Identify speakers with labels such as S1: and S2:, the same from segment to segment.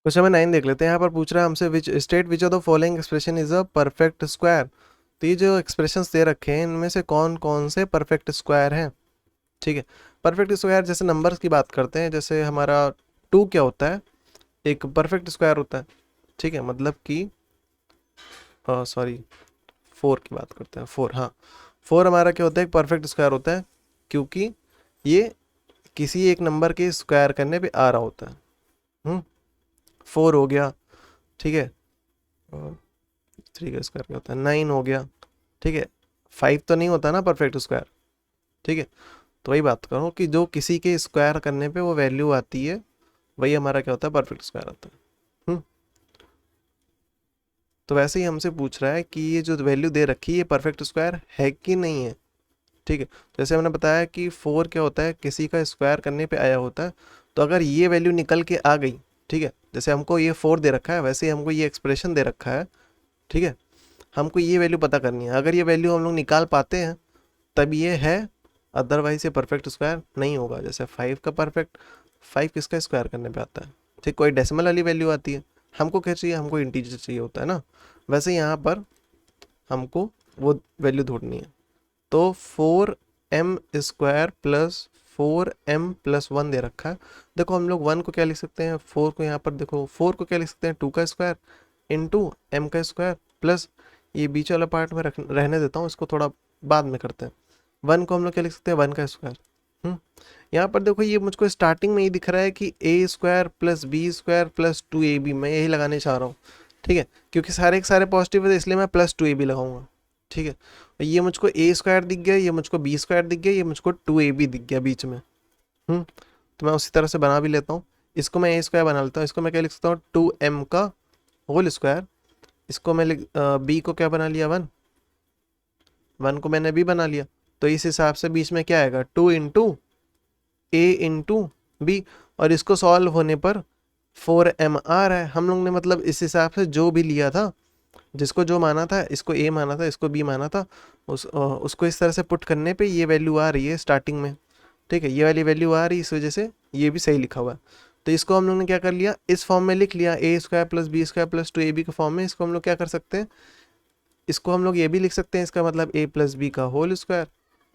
S1: Question number 9 देख लेते हैं। यहाँ पर पूछ रहा है हमसे which state which of the following expression is a perfect square. तो ये जो एक्सप्रेशंस दे रखे हैं इनमें से कौन कौन से परफेक्ट स्क्वायर हैं। ठीक है, परफेक्ट स्क्वायर जैसे नंबर्स की बात करते हैं, जैसे हमारा 2 क्या होता है, एक परफेक्ट स्क्वायर होता है। ठीक है, मतलब कि सॉरी 4 की बात करते हैं। 4, हाँ 4 हमारा क्या होता है, एक परफेक्ट स्क्वायर होता है, क्योंकि ये किसी एक नंबर के स्क्वायर करने पे आ रहा होता है। 4 हो गया, ठीक है, 3 का स्क्वायर क्या होता है, 9 हो गया। ठीक है, 5 तो नहीं होता ना परफेक्ट स्क्वायर। ठीक है, तो वही बात करूँ कि जो किसी के स्क्वायर करने पे वो वैल्यू आती है, वही हमारा क्या होता है, परफेक्ट स्क्वायर होता है। तो वैसे ही हमसे पूछ रहा है कि ये जो वैल्यू दे रखी है ये परफेक्ट स्क्वायर है कि नहीं है। ठीक है, जैसे हमने बताया कि 4 क्या होता है, किसी का स्क्वायर करने पे आया होता है। तो अगर ये वैल्यू निकल के आ गई, ठीक है, जैसे हमको ये 4 दे रखा है, वैसे ही हमको ये एक्सप्रेशन दे रखा है। ठीक है, हमको ये वैल्यू पता करनी है। अगर ये वैल्यू हम लोग निकाल पाते हैं तब ये है, अदरवाइज ये परफेक्ट स्क्वायर नहीं होगा। जैसे 5 का परफेक्ट, 5 किसका स्क्वायर करने पे आता है, ठीक, कोई डेसिमल वाली वैल्यू आती है। हमको क्या चाहिए, हमको इंटीजर चाहिए होता है ना। वैसे यहाँ पर हमको वो वैल्यू ढूंढनी है। तो 4m² + 4m + 1 दे रखा है। देखो हम लोग 1 को क्या लिख सकते हैं, 4 को यहाँ पर देखो 4 को क्या लिख सकते हैं, 2 का स्क्वायर इंटू एम का स्क्वायर प्लस, ये बीच वाला पार्ट में रहने देता हूँ, इसको थोड़ा बाद में करते हैं। 1 को हम लोग क्या लिख सकते हैं, 1 का स्क्वायर। यहाँ पर देखो ये मुझको स्टार्टिंग में ही दिख रहा है कि a² + b² + 2ab, मैं यही लगाने चाह रहा हूँ। ठीक है, क्योंकि सारे के सारे पॉजिटिव है इसलिए मैं +2ab लगाऊंगा। ठीक है, और ये मुझको a² दिख गया, ये मुझको b² दिख गया, ये मुझको 2ab दिख गया बीच में। तो मैं उसी तरह से बना भी लेता हूँ। इसको मैं a² बना लेता हूँ, इसको मैं क्या लिख सकता हूँ, 2m² इसको मैं b को क्या बना लिया, 1, 1 को मैंने b बना लिया। तो इस हिसाब से बीच में क्या आएगा, 2 × a × b, और इसको सॉल्व होने पर 4m आ रहा है। हम लोग ने मतलब इस हिसाब से जो भी लिया था, जिसको जो माना था, इसको a माना था, इसको b माना था, उसको इस तरह से पुट करने पे ये वैल्यू आ रही है स्टार्टिंग में। ठीक है, ये वाली वैल्यू आ रही है, इस वजह से ये भी सही लिखा हुआ है। तो इसको हम लोग ने क्या कर लिया, इस फॉर्म में लिख लिया, a² + b² + 2ab के फॉर्म में। इसको हम लोग क्या कर सकते हैं, इसको हम लोग ये भी लिख सकते हैं, इसका मतलब a + b का होल स्क्वायर।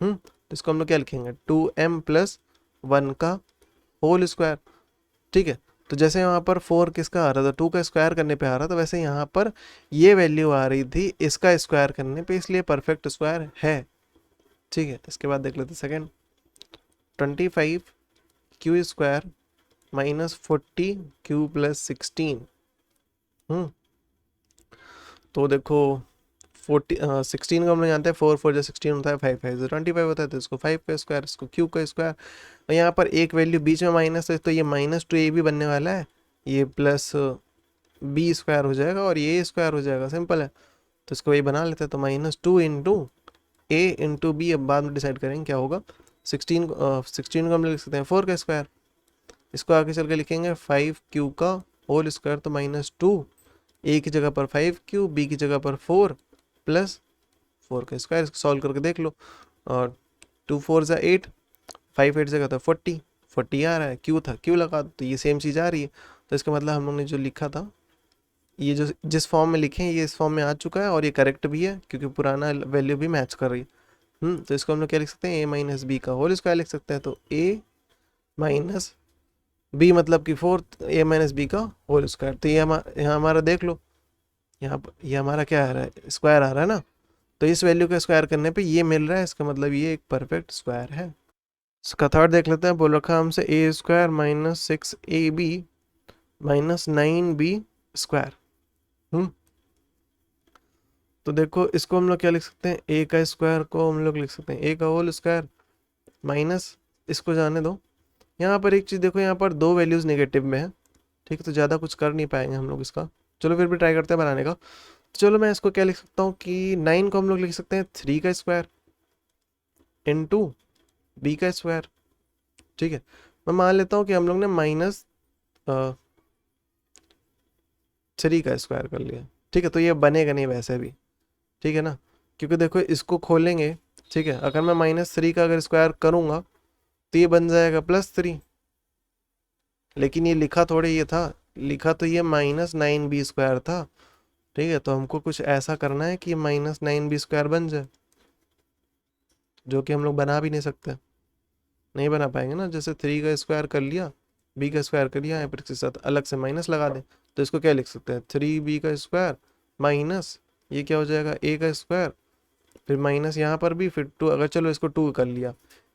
S1: तो इसको हम लोग क्या लिखेंगे, 2m + 1 का होल स्क्वायर। ठीक है, तो जैसे यहाँ पर 4 किसका आ रहा था, 2 का स्क्वायर करने पे आ रहा था, वैसे यहाँ पर ये वैल्यू आ रही थी इसका स्क्वायर करने पे, इसलिए परफेक्ट स्क्वायर है। ठीक है, इसके बाद देख लेते सेकेंड, 25q² - 40q + 16। तो देखो 16 को हम लोग जानते हैं, 4 × 4 = 16 होता है, 5 × 5 = 25 होता है, तो इसको 5 का स्क्वायर, इसको क्यू का स्क्वायर। और यहाँ पर एक वैल्यू बीच में माइनस है, तो ये -2ab बनने वाला है, ये +b² हो जाएगा और ये a² हो जाएगा, सिंपल है। तो इसको वही बना लेते हैं, तो -2 × a × b, अब बाद में डिसाइड करेंगे क्या होगा। 16 को हम लिख सकते हैं 4 का स्क्वायर, इसको आगे चल के लिखेंगे 5q का होल स्क्वायर, तो -2, a की जगह पर 5q, b की जगह पर 4 + 4 का स्क्वायर। इसको सॉल्व करके देख लो, और 2 4 = 8, 5 8 जगह था 40, 40 आ रहा है, क्यू था क्यू लगा, तो ये सेम चीज़ आ रही है। तो इसका मतलब हम लोग ने जो लिखा था, ये जो जिस फॉर्म में लिखे हैं ये इस फॉर्म में आ चुका है, और ये करेक्ट भी है क्योंकि पुराना वैल्यू भी मैच कर रही है। तो इसको हम लोग क्या लिख सकते हैं, a - b का होल स्क्वायर लिख सकते हैं। तो a - b मतलब कि 4, a - b का होल स्क्वायर। तो ये यहाँ हमारा देख लो, यहाँ पर ये हमारा क्या आ रहा है, स्क्वायर आ रहा है ना। तो इस वैल्यू का स्क्वायर करने पे ये मिल रहा है, इसका मतलब ये एक परफेक्ट स्क्वायर है। इसका थर्ड देख लेते हैं, बोल रखा हमसे a² - 6ab - 9b²। तो देखो इसको हम लोग क्या लिख सकते हैं, a का स्क्वायर को हम लोग लिख सकते हैं a का होल स्क्वायर माइनस, इसको जाने दो। यहाँ पर एक चीज़ देखो, यहाँ पर 2 वैल्यूज़ नेगेटिव में है। ठीक है, तो ज़्यादा कुछ कर नहीं पाएंगे हम लोग इसका, चलो फिर भी ट्राई करते हैं बनाने का। तो चलो मैं इसको क्या लिख सकता हूँ कि 9 को हम लोग लिख सकते हैं 3 का स्क्वायर इंटू b का स्क्वायर। ठीक है, मैं मान लेता हूँ कि हम लोग ने -3 का स्क्वायर कर लिया। ठीक है, तो ये बनेगा नहीं वैसे भी, ठीक है ना, क्योंकि देखो इसको खोलेंगे। ठीक है, अगर मैं -3 का अगर स्क्वायर करूँगा तो ये बन जाएगा +3, लेकिन ये लिखा थोड़े ये था, लिखा तो ये -9b² था, ठीक है। तो हमको कुछ ऐसा करना है कि -9b² बन जाए, जो कि हम लोग बना भी नहीं सकते, नहीं बना पाएंगे ना। जैसे 3 का स्क्वायर कर लिया, b का स्क्वायर कर लिया, यहाँ पर इसके साथ अलग से माइनस लगा दें, तो इसको क्या लिख सकते हैं, 3b का स्क्वायर माइनस ये क्या हो जाएगा, a का स्क्वायर, फिर माइनस यहाँ पर भी, फिर 2, अगर चलो इसको 2 कर लिया,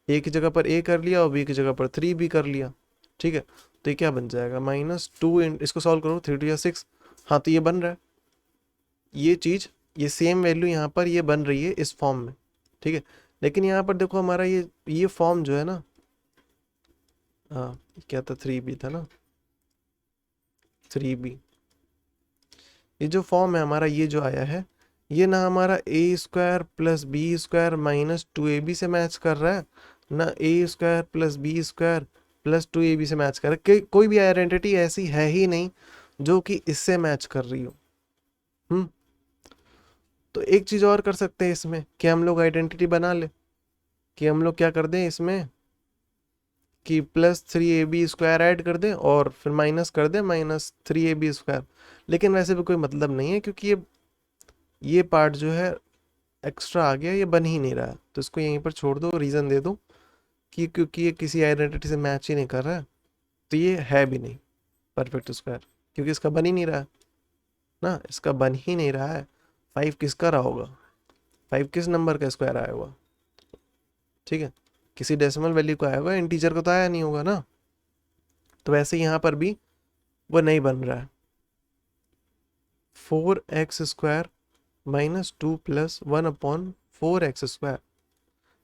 S1: a की जगह पर a कर लिया और b की जगह पर 3b कर लिया, ठीक है। तो ये क्या बन जाएगा, -2, इसको सॉल्व करो, 3 या 6, हाँ तो ये बन रहा है, ये चीज़, ये सेम वैल्यू यहाँ पर ये बन रही है इस फॉर्म में, ठीक है। लेकिन यहाँ पर देखो हमारा ये फॉर्म जो है ना, हाँ क्या था, 3b था ना, 3b, ये जो फॉर्म है हमारा, ये जो आया है, ये ना हमारा a² + b² - 2ab से मैच कर रहा है, ना a² + b² + 2ab से मैच कर रहा है। कोई भी आइडेंटिटी ऐसी है ही नहीं जो कि इससे मैच कर रही हो। तो एक चीज़ और कर सकते हैं इसमें, कि हम लोग आइडेंटिटी बना ले, कि हम लोग क्या कर दें इसमें, कि +3ab² ऐड कर दें और फिर माइनस कर दें -3ab²। लेकिन वैसे भी कोई मतलब नहीं है, क्योंकि ये पार्ट जो है एक्स्ट्रा आ गया, ये बन ही नहीं रहा है, तो इसको यहीं पर छोड़ दो, रीज़न दे दो कि क्योंकि ये किसी आइडेंटिटी से मैच ही नहीं कर रहा है, तो ये है भी नहीं परफेक्ट स्क्वायर, क्योंकि इसका बन ही नहीं रहा है ना, इसका बन ही नहीं रहा है। 5 किसका रहा होगा, 5 किस नंबर का स्क्वायर आया होगा, ठीक है, किसी डेसिमल वैल्यू का आया होगा, इंटीजर को तो आया नहीं होगा ना। तो वैसे यहाँ पर भी वो नहीं बन रहा है। 4x² - 2 + 1/4x²,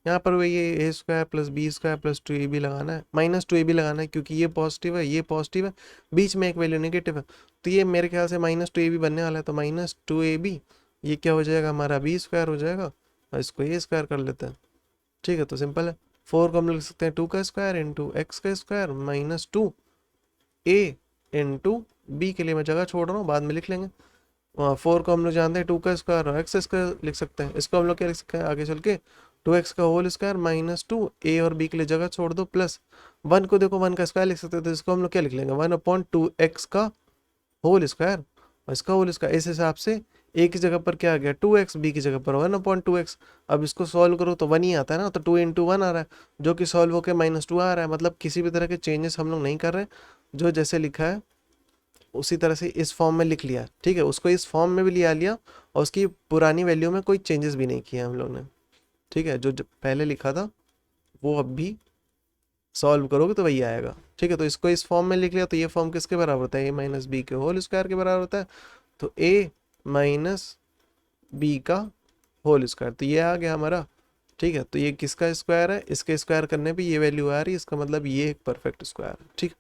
S1: यहाँ पर वही a² + b² + 2ab लगाना है, -2ab लगाना है, क्योंकि ये पॉजिटिव है, ये पॉजिटिव है, बीच में एक वैल्यू नेगेटिव है, तो ये मेरे ख्याल से -2ab बनने वाला है। तो -2ab ये क्या हो जाएगा, हमारा b² हो जाएगा, और इसको a² कर लेते हैं, ठीक है। तो सिंपल है, 4 को हम लिख सकते हैं 2 का स्क्वायर इंटू एक्स का स्क्वायर -2 a इंटू b, के लिए मैं जगह छोड़ रहा हूँ, बाद में लिख लेंगे। 4 को हम लोग जानते हैं 2 का स्क्वायर और एक्स स्क्वायर लिख सकते हैं, इसको हम लोग क्या लिख सकते हैं आगे चल के, 2x का होल स्क्वायर -2, a और b के लिए जगह छोड़ दो, प्लस 1 को देखो 1 का स्क्वायर लिख सकते हैं, तो इसको हम लोग क्या लिख लेंगे, 1/2x का होल स्क्वायर और इसका होल स्क्वायर। इस हिसाब से a की जगह पर क्या आ गया 2x, b की जगह पर 1/2x। अब इसको सॉल्व करो तो 1 ही आता है ना, तो 2 × 1 आ रहा है, जो कि सॉल्व होकर -2 आ रहा है, मतलब किसी भी तरह के चेंजेस हम लोग नहीं कर रहे, जो जैसे लिखा है उसी तरह से इस फॉर्म में लिख लिया, ठीक है। उसको इस फॉर्म में भी लिया और उसकी पुरानी वैल्यू में कोई चेंजेस भी नहीं किए हम लोग ने, ठीक है। जो पहले लिखा था वो अब भी सॉल्व करोगे तो वही आएगा, ठीक है। तो इसको इस फॉर्म में लिख लिया, तो ये फॉर्म किसके बराबर होता है, a - b के होल स्क्वायर के बराबर होता है, तो a - b का होल स्क्वायर, तो ये आ गया हमारा, ठीक है। तो ये किसका स्क्वायर है, इसके स्क्वायर करने पे ये वैल्यू आ रही है, इसका मतलब ये एक परफेक्ट स्क्वायर है, ठीक।